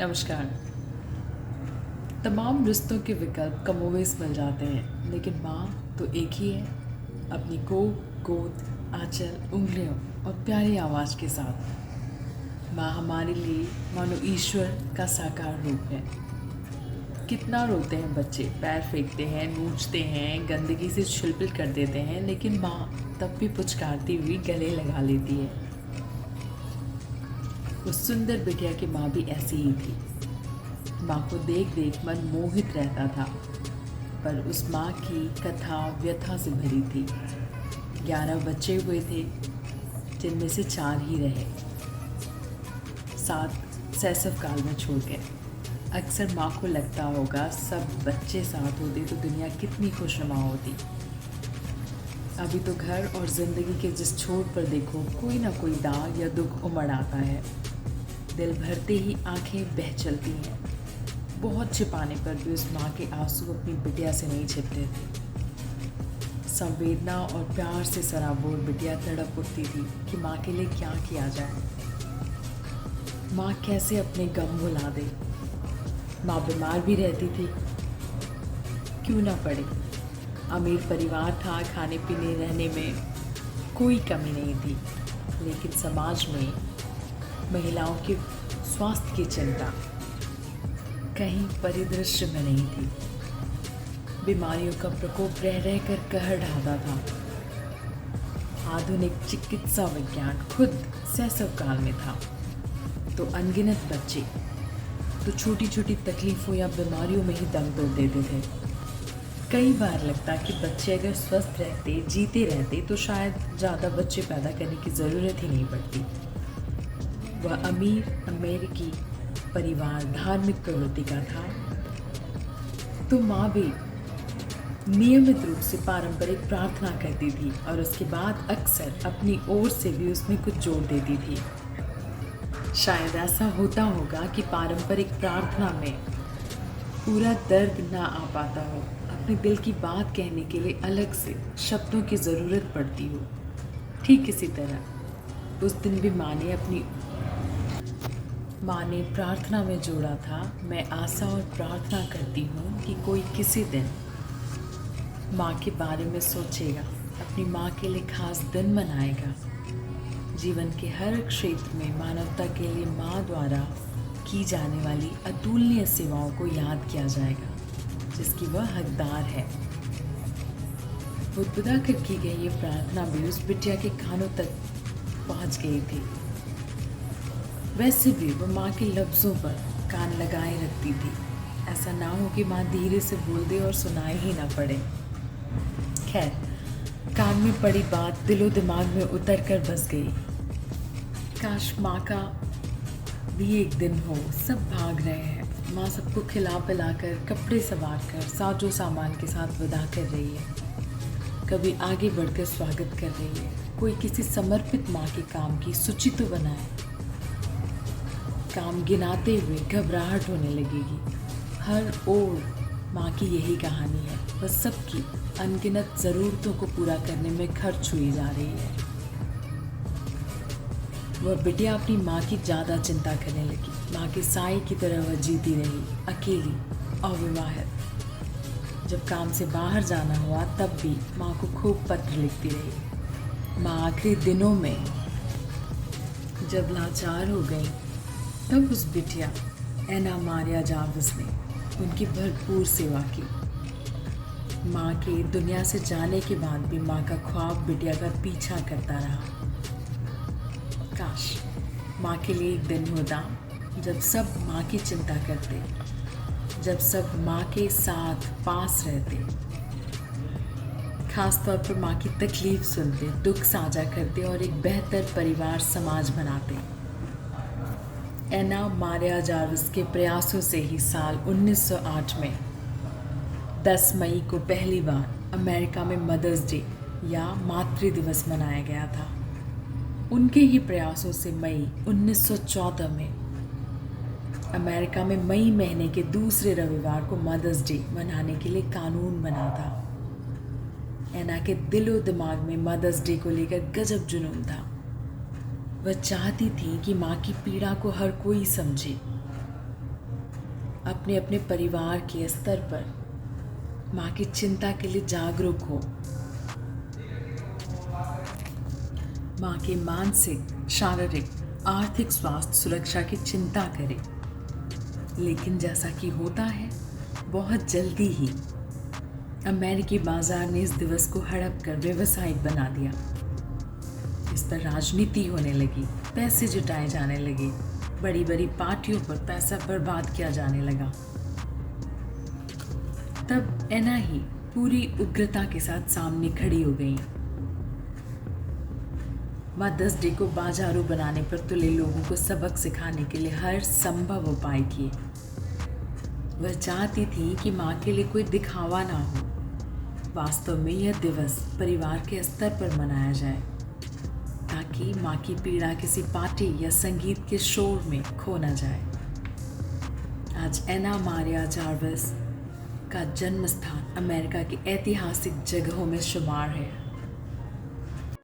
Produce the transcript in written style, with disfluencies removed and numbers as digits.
नमस्कार। तमाम रिश्तों के विकल्प कमोवेश मिल जाते हैं, लेकिन माँ तो एक ही है, अपनी कोख, गोद, आंचल, उंगलियों और प्यारी आवाज़ के साथ। माँ हमारे लिए मानो ईश्वर का साकार रूप है। कितना रोते हैं बच्चे, पैर फेंकते हैं, नोचते हैं, गंदगी से छिलपिल कर देते हैं, लेकिन माँ तब भी पुचकारती हुई गले लगा लेती है। उस सुंदर बिटिया की माँ भी ऐसी ही थी। माँ को देख देख मन मोहित रहता था, पर उस माँ की कथा व्यथा से भरी थी। 11 बच्चे हुए थे, जिनमें से 4 ही रहे, 7 शैशव काल में छोड़ गए। अक्सर माँ को लगता होगा सब बच्चे साथ होते तो दुनिया कितनी खुशनुमा होती। अभी तो घर और ज़िंदगी के जिस छोर पर देखो कोई ना कोई दाग या दुख उमड़ आता है। दिल भरते ही आंखें बह चलती हैं। बहुत छिपाने पर भी उस माँ के आंसू अपनी बिटिया से नहीं छिपते थे। संवेदना और प्यार से सराबोर बिटिया तड़प उठती थी कि माँ के लिए क्या किया जाए। माँ कैसे अपने गम भुला दे। माँ बीमार भी रहती थी, क्यों ना पड़े। अमीर परिवार था, खाने पीने रहने में कोई कमी नहीं थी, लेकिन समाज में महिलाओं के स्वास्थ्य की चिंता कहीं परिदृश्य में नहीं थी। बीमारियों का प्रकोप रह रह कर कहर ढाता था। आधुनिक चिकित्सा विज्ञान खुद शैशव काल में था, तो अनगिनत बच्चे तो छोटी छोटी तकलीफ़ों या बीमारियों में ही दम तोड़ देते थे। कई बार लगता कि बच्चे अगर स्वस्थ रहते, जीते रहते, तो शायद ज़्यादा बच्चे पैदा करने की ज़रूरत ही नहीं पड़ती। वह अमीर अमेरिकी परिवार धार्मिक प्रवृत्ति का था, तो माँ भी नियमित रूप से पारंपरिक प्रार्थना करती थी और उसके बाद अक्सर अपनी ओर से भी उसमें कुछ जोड़ देती थी। शायद ऐसा होता होगा कि पारंपरिक प्रार्थना में पूरा दर्द ना आ पाता हो, अपने दिल की बात कहने के लिए अलग से शब्दों की ज़रूरत पड़ती हो। ठीक इसी तरह उस दिन भी माँ ने प्रार्थना में जोड़ा था, मैं आशा और प्रार्थना करती हूँ कि कोई किसी दिन माँ के बारे में सोचेगा, अपनी माँ के लिए खास दिन मनाएगा। जीवन के हर क्षेत्र में मानवता के लिए माँ द्वारा की जाने वाली अतुलनीय सेवाओं को याद किया जाएगा, जिसकी वह हकदार है। बुदबुदा कर की गई ये प्रार्थना भी उस बिटिया के कानों तक पहुंच गई थी। वैसे भी वह माँ के लफ्ज़ों पर कान लगाए रखती थी। ऐसा ना हो कि माँ धीरे से बोल दे और सुनाई ही ना पड़े। खैर, कान में पड़ी बात दिलो दिमाग में उतर कर बस गई। काश माँ का भी एक दिन हो। सब भाग रहे हैं, माँ सबको खिला पिला कर, कपड़े संवार कर, साजो सामान के साथ विदा कर रही है। कभी आगे बढ़कर स्वागत कर रही है। कोई किसी समर्पित माँ के काम की सूची तो बनाए। काम गिनाते हुए घबराहट होने लगेगी। हर ओर माँ की यही कहानी है, वह सबकी अनगिनत ज़रूरतों को पूरा करने में खर्च हुई जा रही है। वह बिटिया अपनी माँ की ज़्यादा चिंता करने लगी। माँ के साए की तरह वह जीती रही, अकेली, अविवाहित। जब काम से बाहर जाना हुआ तब भी माँ को खूब पत्र लिखती रही। माँ आखिरी दिनों में जब लाचार हो गई, तब उस बिटिया एना मारिया जार्विस ने उनकी भरपूर सेवा की। माँ के दुनिया से जाने के बाद भी माँ का ख्वाब बिटिया का पीछा करता रहा। काश माँ के लिए एक दिन होता जब सब माँ की चिंता करते, जब सब माँ के साथ पास रहते, खास तौर पर माँ की तकलीफ सुनते, दुख साझा करते और एक बेहतर परिवार समाज बनाते। एना मारिया जार्विस के प्रयासों से ही साल 1908 में 10 मई को पहली बार अमेरिका में मदर्स डे या मातृ दिवस मनाया गया था। उनके ही प्रयासों से मई 1914 में अमेरिका में मई महीने के दूसरे रविवार को मदर्स डे मनाने के लिए कानून बना था। एना के दिलो दिमाग में मदर्स डे को लेकर गजब जुनून था। वह चाहती थी कि माँ की पीड़ा को हर कोई समझे, अपने अपने परिवार के स्तर पर माँ की चिंता के लिए जागरूक हो, माँ के मानसिक, शारीरिक, आर्थिक स्वास्थ्य सुरक्षा की चिंता करें। लेकिन जैसा कि होता है, बहुत जल्दी ही अमेरिकी बाजार ने इस दिवस को हड़प कर व्यवसायिक बना दिया। इस पर राजनीति होने लगी, पैसे जुटाए जाने लगे, बड़ी बड़ी पार्टियों पर पैसा बर्बाद किया जाने लगा। तब एना ही पूरी उग्रता के साथ सामने खड़ी हो गई। मदर्स डे को बाजारू बनाने पर तुले लोगों को सबक सिखाने के लिए हर संभव उपाय किए। वह चाहती थी कि माँ के लिए कोई दिखावा ना हो। वास्तव में यह दिवस परिवार के स्तर पर मनाया जाए, ताकि माँ की पीड़ा किसी पार्टी या संगीत के शोर में खो न जाए। आज एना मारिया जार्विस का जन्म स्थान अमेरिका की ऐतिहासिक जगहों में शुमार है।